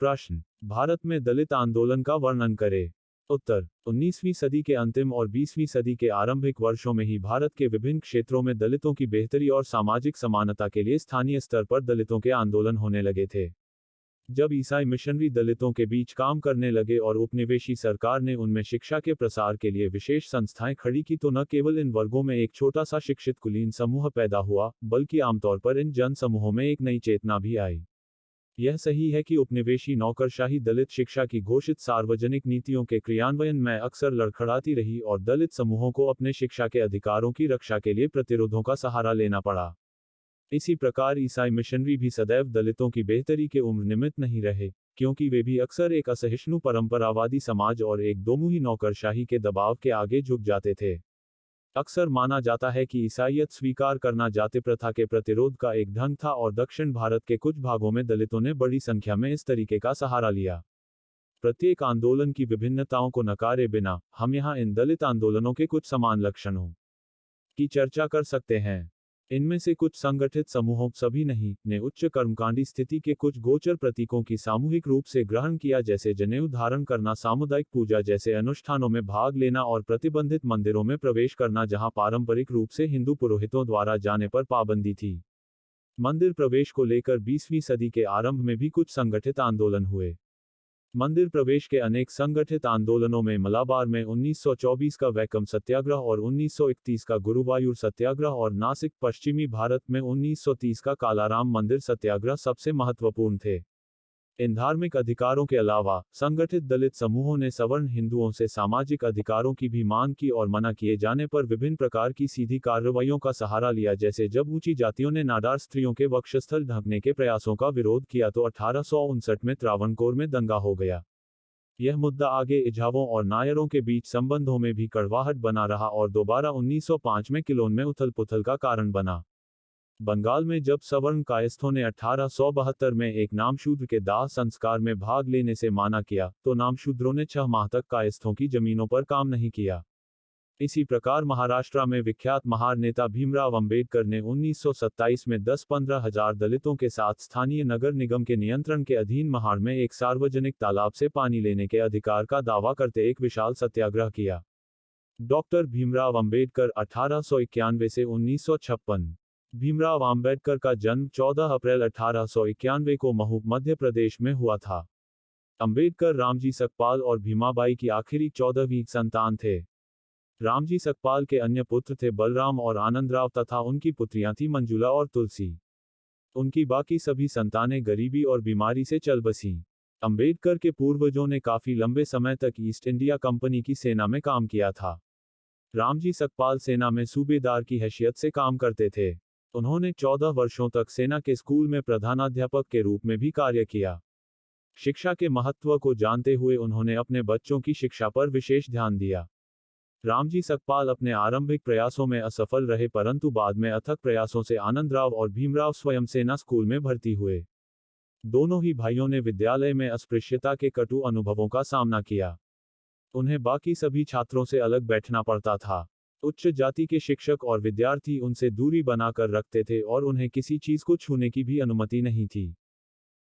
प्रश्न, भारत में दलित आंदोलन का वर्णन करें। उत्तर, 19वीं सदी के अंतिम और 20वीं सदी के आरंभिक वर्षों में ही भारत के विभिन्न क्षेत्रों में दलितों की बेहतरी और सामाजिक समानता के लिए स्थानीय स्तर पर दलितों के आंदोलन होने लगे थे। जब ईसाई मिशनरी दलितों के बीच काम करने लगे और उपनिवेशी सरकार ने उनमें शिक्षा के प्रसार के लिए विशेष संस्थाएं खड़ी की, तो न केवल इन वर्गों में एक छोटा सा शिक्षित कुलीन समूह पैदा हुआ, बल्कि आमतौर पर इन जन समूहों में एक नई चेतना भी आई। यह सही है कि उपनिवेशी नौकरशाही दलित शिक्षा की घोषित सार्वजनिक नीतियों के क्रियान्वयन में अक्सर लड़खड़ाती रही और दलित समूहों को अपने शिक्षा के अधिकारों की रक्षा के लिए प्रतिरोधों का सहारा लेना पड़ा। इसी प्रकार ईसाई मिशनरी भी सदैव दलितों की बेहतरी के उम्र निमित्त नहीं रहे, क्योंकि वे भी अक्सर एक असहिष्णु परंपरावादी समाज और एक दोमुही नौकरशाही के दबाव के आगे झुक जाते थे। अक्सर माना जाता है कि ईसाईयत स्वीकार करना जाति प्रथा के प्रतिरोध का एक ढंग था और दक्षिण भारत के कुछ भागों में दलितों ने बड़ी संख्या में इस तरीके का सहारा लिया। प्रत्येक आंदोलन की विभिन्नताओं को नकारे बिना, हम यहाँ इन दलित आंदोलनों के कुछ समान लक्षणों की चर्चा कर सकते हैं। इनमें से कुछ संगठित समूहों, सभी नहीं, ने उच्च कर्मकांडी स्थिति के कुछ गोचर प्रतीकों की सामूहिक रूप से ग्रहण किया, जैसे जनेऊ धारण करना, सामुदायिक पूजा जैसे अनुष्ठानों में भाग लेना और प्रतिबंधित मंदिरों में प्रवेश करना जहां पारंपरिक रूप से हिंदू पुरोहितों द्वारा जाने पर पाबंदी थी। मंदिर प्रवेश को लेकर 20वीं सदी के आरंभ में भी कुछ संगठित आंदोलन हुए। मंदिर प्रवेश के अनेक संगठित आंदोलनों में मलाबार में 1924 का वैकम सत्याग्रह और 1931 का गुरुवायूर सत्याग्रह और नासिक, पश्चिमी भारत में 1930 का कालाराम मंदिर सत्याग्रह सबसे महत्वपूर्ण थे। इन धार्मिक अधिकारों के अलावा, संगठित दलित समूहों ने सवर्ण हिंदुओं से सामाजिक अधिकारों की भी मांग की और मना किए जाने पर विभिन्न प्रकार की सीधी कार्रवाइयों का सहारा लिया, जैसे जब ऊंची जातियों ने नाडार स्त्रियों के वक्षस्थल ढकने के प्रयासों का विरोध किया तो 1859 में त्रावणकोर में दंगा हो गया। यह मुद्दा आगे इझावों और नायरों के बीच संबंधों में भी कड़वाहट बना रहा और दोबारा 1905 में किलोन में उथल पुथल का कारण बना। बंगाल में जब सवर्ण कायस्थों ने 1872 में एक नामशूद्र के दाह संस्कार में भाग लेने से माना किया, तो नामशूद्रों ने 6 माह तक कायस्थों की जमीनों पर काम नहीं किया। इसी प्रकार महाराष्ट्र में विख्यात महार नेता भीमराव अंबेडकर ने 1927 में 10-15 हजार दलितों के साथ स्थानीय नगर निगम के नियंत्रण के अधीन महाड़ में एक सार्वजनिक तालाब से पानी लेने के अधिकार का दावा करते एक विशाल सत्याग्रह किया। डॉक्टर भीमराव अंबेडकर 1891 से 1956। भीमराव अंबेडकर का जन्म 14 अप्रैल 1891 को महू, मध्य प्रदेश में हुआ था। अंबेडकर रामजी सकपाल और भीमाबाई की आखिरी 14वीं संतान थे। रामजी सकपाल के अन्य पुत्र थे बलराम और आनंदराव तथा उनकी पुत्रियां थी मंजुला और तुलसी। उनकी बाकी सभी संतानें गरीबी और बीमारी से चल बसीं। अंबेडकर के पूर्वजों ने काफी लंबे समय तक ईस्ट इंडिया कंपनी की सेना में काम किया था। रामजी सकपाल सेना में सूबेदार की हैसियत से काम करते थे। उन्होंने 14 वर्षों तक सेना के स्कूल में प्रधानाध्यापक के रूप में भी कार्य किया। शिक्षा के महत्व को जानते हुए उन्होंने अपने बच्चों की शिक्षा पर विशेष ध्यान दिया। रामजी सकपाल अपने आरंभिक प्रयासों में असफल रहे, परंतु बाद में अथक प्रयासों से आनंदराव और भीमराव स्वयं सेना स्कूल में भर्ती हुए। दोनों ही भाइयों ने विद्यालय में अस्पृश्यता के कटु अनुभवों का सामना किया। उन्हें बाकी सभी छात्रों से अलग बैठना पड़ता था। उच्च जाति के शिक्षक और विद्यार्थी उनसे दूरी बनाकर रखते थे और उन्हें किसी चीज को छूने की भी अनुमति नहीं थी।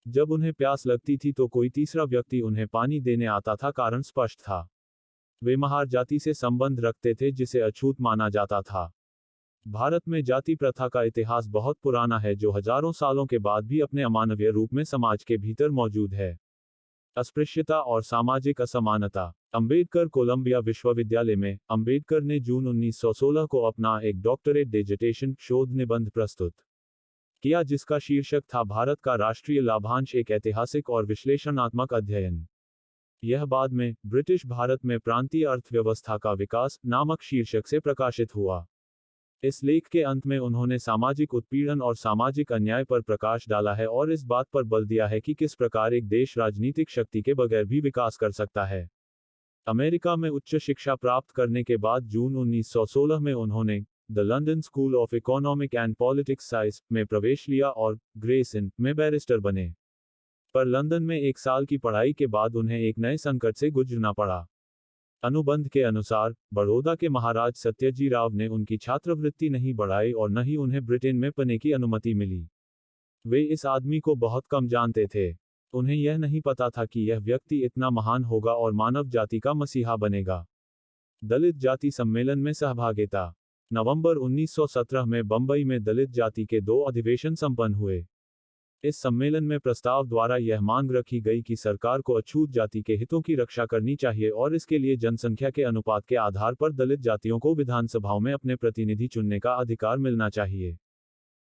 जब उन्हें प्यास लगती थी तो कोई तीसरा व्यक्ति उन्हें पानी देने आता था, कारण स्पष्ट था। वे महार जाति से संबंध रखते थे जिसे अछूत माना जाता था। भारत में जाति प्रथा का इतिहास बहुत पुराना है, जो हजारों सालों के बाद भी अपने अमानवीय रूप में समाज के भीतर मौजूद है। अस्पृश्यता और सामाजिक असमानता। अंबेडकर कोलंबिया विश्वविद्यालय में, अंबेडकर ने जून 1916 को अपना एक डॉक्टरेट डिसर्टेशन शोध निबंध प्रस्तुत किया, जिसका शीर्षक था भारत का राष्ट्रीय लाभांश, एक ऐतिहासिक और विश्लेषणात्मक अध्ययन। यह बाद में ब्रिटिश भारत में प्रांतीय अर्थव्यवस्था का विकास नामक शीर्षक से प्रकाशित हुआ। इस लेख के अंत में उन्होंने सामाजिक उत्पीड़न और सामाजिक अन्याय पर प्रकाश डाला है और इस बात पर बल दिया है कि किस प्रकार एक देश राजनीतिक शक्ति के बगैर भी विकास कर सकता है। अमेरिका में उच्च शिक्षा प्राप्त करने के बाद जून 1916 में उन्होंने the London school of economic and politics science में प्रवेश लिया और ग्रेस इन में बैरिस्टर बने। पर लंदन में 1 साल की पढ़ाई के बाद उन्हें एक नए संकट से गुजरना पड़ा। अनुबंध के अनुसार, बड़ौदा के महाराज सत्यजीराव ने उनकी छात्रवृत्ति नहीं बढ़ाई और न ही उन्हें ब्रिटेन में पढ़ने की अनुमति मिली। वे इस आदमी को बहुत कम जानते थे। उन्हें यह नहीं पता था कि यह व्यक्ति इतना महान होगा और मानव जाति का मसीहा बनेगा। दलित जाति सम्मेलन में सहभागिता। नवंबर 1917 में बंबई में दलित जाति के 2 अधिवेशन संपन्न हुए। इस सम्मेलन में प्रस्ताव द्वारा यह मांग रखी गई कि सरकार को अछूत जाति के हितों की रक्षा करनी चाहिए और इसके लिए जनसंख्या के अनुपात के आधार पर दलित जातियों को विधानसभाओं में अपने प्रतिनिधि चुनने का अधिकार मिलना चाहिए।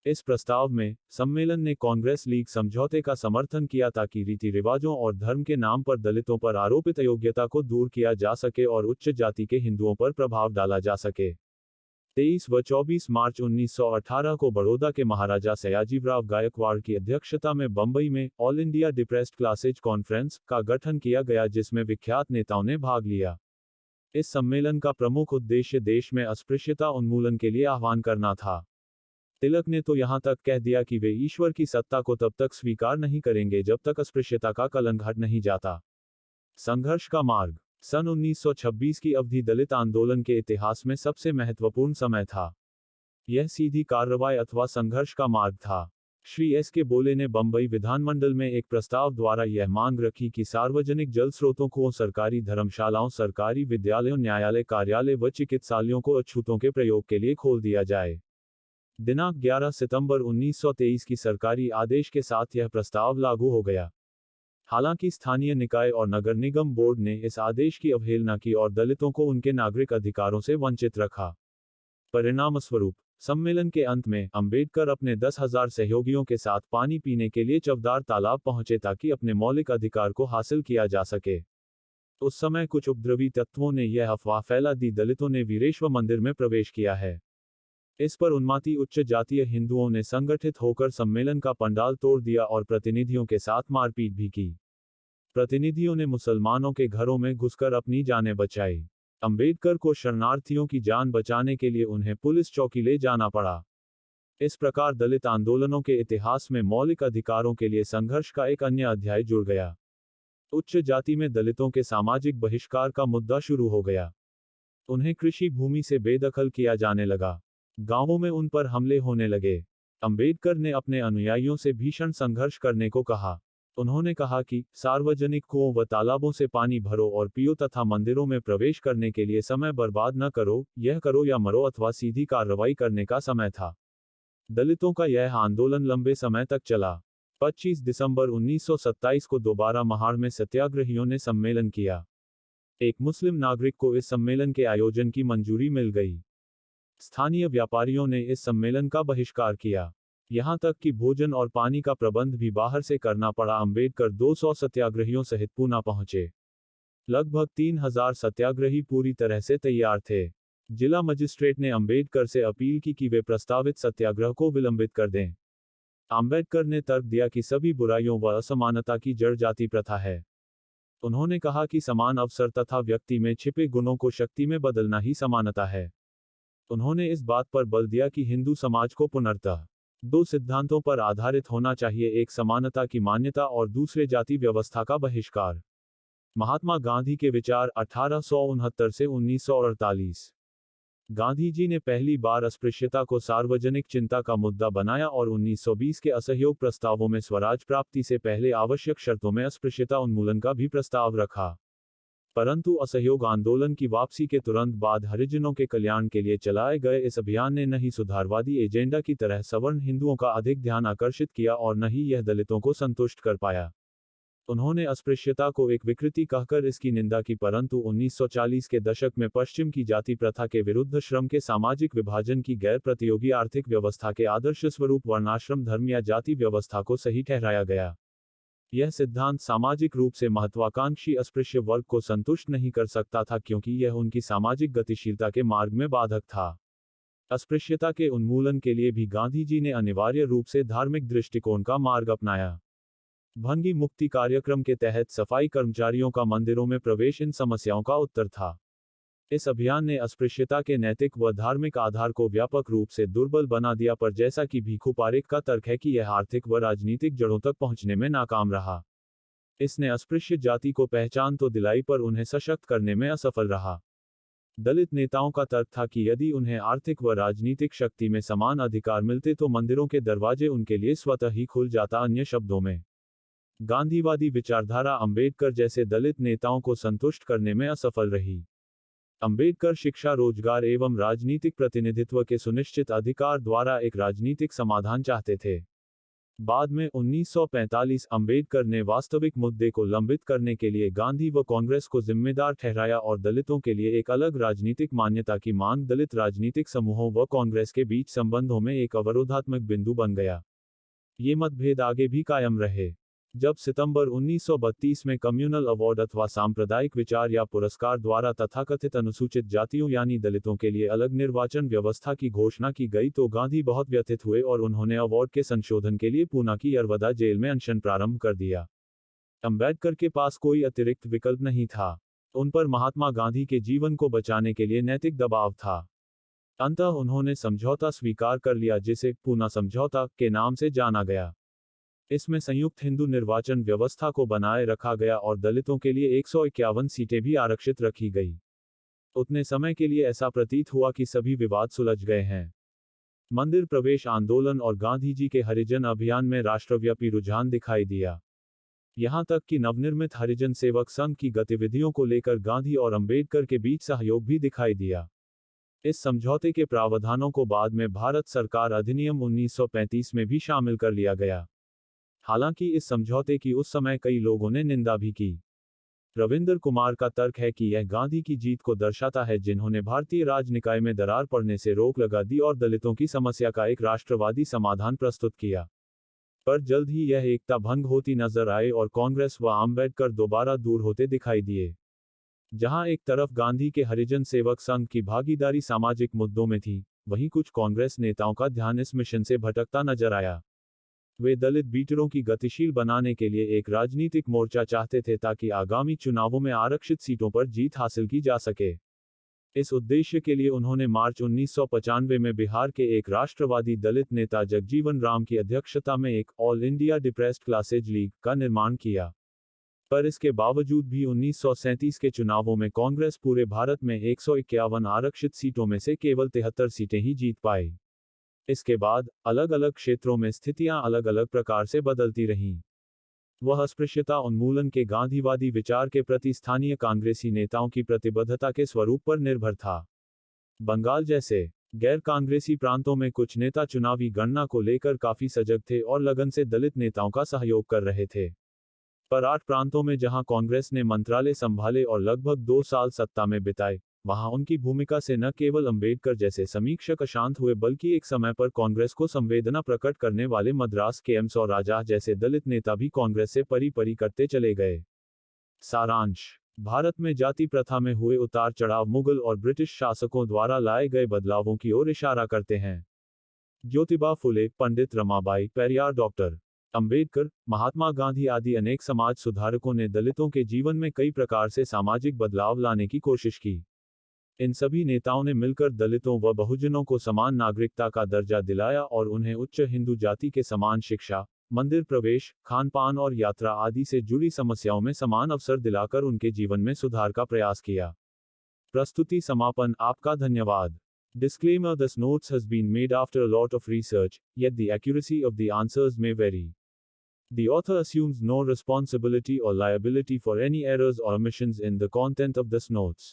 इस प्रस्ताव में सम्मेलन ने कांग्रेस लीग समझौते का समर्थन किया ताकि रीति रिवाजों और धर्म के नाम पर दलितों पर आरोपित अयोग्यता को दूर किया जा सके और उच्च जाति के हिंदुओं पर प्रभाव डाला जा सके। 23 व 24 मार्च 1918 को बड़ौदा के महाराजा सयाजीराव गायकवाड़ की अध्यक्षता में बंबई में all India depressed classes conference का गठन किया गया, जिसमें विख्यात नेताओं ने भाग लिया। इस सम्मेलन का प्रमुख उद्देश्य देश में अस्पृश्यता उन्मूलन के लिए आह्वान करना था। तिलक ने तो यहां तक कह दिया कि वे ईश्वर की सत्ता को तब तक स्वीकार नहीं करेंगे जब तक अस्पृश्यता का कलंक हट नहीं जाता। संघर्ष का मार्ग। सन 1926 की अवधि दलित आंदोलन के इतिहास में सबसे महत्वपूर्ण समय था। यह सीधी कार्रवाई अथवा संघर्ष का मार्ग था। श्री एस के बोले ने बंबई विधानमंडल में एक प्रस्ताव द्वारा यह मांग रखी कि सार्वजनिक जल स्रोतों को, सरकारी धर्मशालाओं, सरकारी विद्यालयों, न्यायालय, कार्यालय व चिकित्सालयों को अछूतों के प्रयोग के लिए खोल दिया जाए। दिनांक 11 सितंबर 1923 की सरकारी आदेश के साथ यह प्रस्ताव लागू हो गया। हालांकि स्थानीय निकाय और नगर निगम बोर्ड ने इस आदेश की अवहेलना की और दलितों को उनके नागरिक अधिकारों से वंचित रखा। परिणामस्वरूप सम्मेलन के अंत में अंबेडकर अपने 10,000 सहयोगियों के साथ पानी पीने के लिए चवदार तालाब पहुंचे ताकि अपने मौलिक अधिकार को हासिल किया जा सके। उस समय कुछ उपद्रवी तत्वों ने यह अफवाह फैला दी दलितों ने वीरेश्वर मंदिर में प्रवेश किया है। इस पर उन्मादी उच्च जातीय हिंदुओं ने संगठित होकर सम्मेलन का पंडाल तोड़ दिया और प्रतिनिधियों के साथ मारपीट भी की। प्रतिनिधियों ने मुसलमानों के घरों में घुसकर अपनी जानें बचाई। अंबेडकर को शरणार्थियों की जान बचाने के लिए उन्हें पुलिस चौकी ले जाना पड़ा। इस प्रकार दलित आंदोलनों के इतिहास में मौलिक अधिकारों के लिए संघर्ष का एक अन्य अध्याय जुड़ गया। उच्च जाति में दलितों के सामाजिक बहिष्कार का मुद्दा शुरू हो गया। उन्हें कृषि भूमि से बेदखल किया जाने लगा। गांवों में उन पर हमले होने लगे। अंबेडकर ने अपने अनुयायियों से भीषण संघर्ष करने को कहा। उन्होंने कहा कि सार्वजनिक कुओं व तालाबों से पानी भरो और पियो तथा मंदिरों में प्रवेश करने के लिए समय बर्बाद न करो, यह करो या मरो अथवा सीधी कार्रवाई करने का समय था। दलितों का यह आंदोलन लंबे समय तक चला। 25 दिसंबर 1927 को दोबारा महाड़ में सत्याग्रहियों ने सम्मेलन किया। एक मुस्लिम नागरिक को इस सम्मेलन के आयोजन की मंजूरी मिल गई। स्थानीय व्यापारियों ने इस सम्मेलन का बहिष्कार किया। यहां तक कि भोजन और पानी का प्रबंध भी बाहर से करना पड़ा। अंबेडकर 200 सत्याग्रहियों सहित पूना पहुंचे। लगभग 3000 सत्याग्रही पूरी तरह से तैयार थे। जिला मजिस्ट्रेट ने अंबेडकर से अपील की कि वे प्रस्तावित सत्याग्रह को विलंबित कर दें। अंबेडकर ने तर्क दिया कि सभी बुराइयों व असमानता की जड़ जाति प्रथा है। उन्होंने कहा कि समान अवसर तथा व्यक्ति में छिपे गुणों को शक्ति में बदलना ही समानता है। उन्होंने इस बात पर बल दिया कि हिंदू समाज को पुनर्तः 2 सिद्धांतों पर आधारित होना चाहिए, एक समानता की मान्यता और दूसरे जाति व्यवस्था का बहिष्कार। महात्मा गांधी के विचार 1869 से 1948। गांधी जी ने पहली बार अस्पृश्यता को सार्वजनिक चिंता का मुद्दा बनाया और 1920 के असहयोग प्रस्तावों में स्वराज प्राप्ति से पहले आवश्यक शर्तों में अस्पृश्यता उन्मूलन का भी प्रस्ताव रखा। परंतु असहयोग आंदोलन की वापसी के तुरंत बाद हरिजनों के कल्याण के लिए चलाए गए इस अभियान ने न ही सुधारवादी एजेंडा की तरह सवर्ण हिंदुओं का अधिक ध्यान आकर्षित किया और न ही यह दलितों को संतुष्ट कर पाया। उन्होंने अस्पृश्यता को एक विकृति कहकर इसकी निंदा की, परंतु 1940 के दशक में पश्चिम की जाति प्रथा के विरुद्ध श्रम के सामाजिक विभाजन की गैर प्रतियोगी आर्थिक व्यवस्था के आदर्श स्वरूप वर्णाश्रम धर्म या जाति व्यवस्था को सही ठहराया गया। यह सिद्धांत सामाजिक रूप से महत्वाकांक्षी अस्पृश्य वर्ग को संतुष्ट नहीं कर सकता था, क्योंकि यह उनकी सामाजिक गतिशीलता के मार्ग में बाधक था। अस्पृश्यता के उन्मूलन के लिए भी गांधी जी ने अनिवार्य रूप से धार्मिक दृष्टिकोण का मार्ग अपनाया। भंगी मुक्ति कार्यक्रम के तहत सफाई कर्मचारियों का मंदिरों में प्रवेश इन समस्याओं का उत्तर था। इस अभियान ने अस्पृश्यता के नैतिक व धार्मिक आधार को व्यापक रूप से दुर्बल बना दिया, पर जैसा कि भीखू पारेख का तर्क है कि यह आर्थिक व राजनीतिक जड़ों तक पहुंचने में नाकाम रहा। इसने अस्पृश्य जाति को पहचान तो दिलाई पर उन्हें सशक्त करने में असफल रहा। दलित नेताओं का तर्क था कि यदि उन्हें आर्थिक व राजनीतिक शक्ति में समान अधिकार मिलते तो मंदिरों के दरवाजे उनके लिए स्वतः ही खुल जाता। अन्य शब्दों में गांधीवादी विचारधारा अंबेडकर जैसे दलित नेताओं को संतुष्ट करने में असफल रही। अंबेडकर शिक्षा, रोजगार एवं राजनीतिक प्रतिनिधित्व के सुनिश्चित अधिकार द्वारा एक राजनीतिक समाधान चाहते थे। बाद में 1945 अंबेडकर ने वास्तविक मुद्दे को लंबित करने के लिए गांधी व कांग्रेस को जिम्मेदार ठहराया और दलितों के लिए एक अलग राजनीतिक मान्यता की मांग दलित राजनीतिक समूहों व कांग्रेस के बीच संबंधों में एक अवरोधात्मक बिंदु बन गया। ये मतभेद आगे भी कायम रहे। जब सितंबर 1932 में कम्युनल अवार्ड अथवा सांप्रदायिक विचार या पुरस्कार द्वारा तथाकथित अनुसूचित जातियों यानी दलितों के लिए अलग निर्वाचन व्यवस्था की घोषणा की गई तो गांधी बहुत व्यथित हुए और उन्होंने अवार्ड के संशोधन के लिए पूना की यरवदा जेल में अनशन प्रारंभ कर दिया। अंबेडकर के पास कोई अतिरिक्त विकल्प नहीं था। उन पर महात्मा गांधी के जीवन को बचाने के लिए नैतिक दबाव था। अंततः उन्होंने समझौता स्वीकार कर लिया, जिसे पूना समझौता के नाम से जाना गया। इसमें संयुक्त हिंदू निर्वाचन व्यवस्था को बनाए रखा गया और दलितों के लिए 151 सीटें भी आरक्षित रखी गई। उतने समय के लिए ऐसा प्रतीत हुआ कि सभी विवाद सुलझ गए हैं। मंदिर प्रवेश आंदोलन और गांधी जी के हरिजन अभियान में राष्ट्रव्यापी रुझान दिखाई दिया। यहां तक कि नवनिर्मित हरिजन सेवक संघ की गतिविधियों को लेकर गांधी और अंबेडकर के बीच सहयोग भी दिखाई दिया। इस समझौते के प्रावधानों को बाद में भारत सरकार अधिनियम 1935 में भी शामिल कर लिया गया। हालांकि इस समझौते की उस समय कई लोगों ने निंदा भी की। रविंद्र कुमार का तर्क है कि यह गांधी की जीत को दर्शाता है, जिन्होंने भारतीय राजनिकाय में दरार पड़ने से रोक लगा दी और दलितों की समस्या का एक राष्ट्रवादी समाधान प्रस्तुत किया। पर जल्द ही यह एकता भंग होती नजर आए और कांग्रेस व अंबेडकर दोबारा दूर होते दिखाई दिए। जहां एक तरफ गांधी के हरिजन सेवक संघ की भागीदारी सामाजिक मुद्दों में थी, वहीं कुछ कांग्रेस नेताओं का ध्यान इस मिशन से भटकता नजर आया। वे दलित बीटरों की गतिशील बनाने के लिए एक राजनीतिक मोर्चा चाहते थे ताकि आगामी चुनावों में आरक्षित सीटों पर जीत हासिल की जा सके। इस उद्देश्य के लिए उन्होंने मार्च 1995 में बिहार के एक राष्ट्रवादी दलित नेता जगजीवन राम की अध्यक्षता में एक all India depressed classes league का निर्माण किया। पर इसके बावजूद भी 1937 के चुनावों में कांग्रेस पूरे भारत में 151 आरक्षित सीटों में से केवल 73 सीटें ही जीत पाई। इसके बाद अलग अलग क्षेत्रों में स्थितियां अलग अलग प्रकार से बदलती रहीं। वह अस्पृश्यता उन्मूलन के गांधीवादी विचार के प्रति स्थानीय कांग्रेसी नेताओं की प्रतिबद्धता के स्वरूप पर निर्भर था। बंगाल जैसे गैर कांग्रेसी प्रांतों में कुछ नेता चुनावी गणना को लेकर काफी सजग थे और लगन से दलित नेताओं का सहयोग कर रहे थे। पर 8 प्रांतों में जहां कांग्रेस ने मंत्रालय संभाले और लगभग 2 साल सत्ता में बिताए, वहां उनकी भूमिका से न केवल अंबेडकर जैसे समीक्षक अशांत हुए बल्कि एक समय पर कांग्रेस को संवेदना प्रकट करने वाले मद्रास के एम सौराजा जैसे दलित नेता भी कांग्रेस से परी करते चले गए। सारांश: भारत में जाति प्रथा में हुए उतार चढ़ाव मुगल और ब्रिटिश शासकों द्वारा लाए गए बदलावों की ओर इशारा करते हैं। ज्योतिबा फुले, पंडित रमाबाई, पेरियार, डॉक्टर अंबेडकर, महात्मा गांधी आदि अनेक समाज सुधारकों ने दलितों के जीवन में कई प्रकार से सामाजिक बदलाव लाने की कोशिश की। इन सभी नेताओं ने मिलकर दलितों व बहुजनों को समान नागरिकता का दर्जा दिलाया और उन्हें उच्च हिंदू जाति के समान शिक्षा, मंदिर प्रवेश, खान पान और यात्रा आदि से जुड़ी समस्याओं में समान अवसर दिलाकर उनके जीवन में सुधार का प्रयास किया। प्रस्तुति समापन। आपका धन्यवाद। Disclaimer: This notes has been made after a lot of research, yet the accuracy of the answers may vary. The author assumes no responsibility or liability for any errors or omissions in the content of this notes.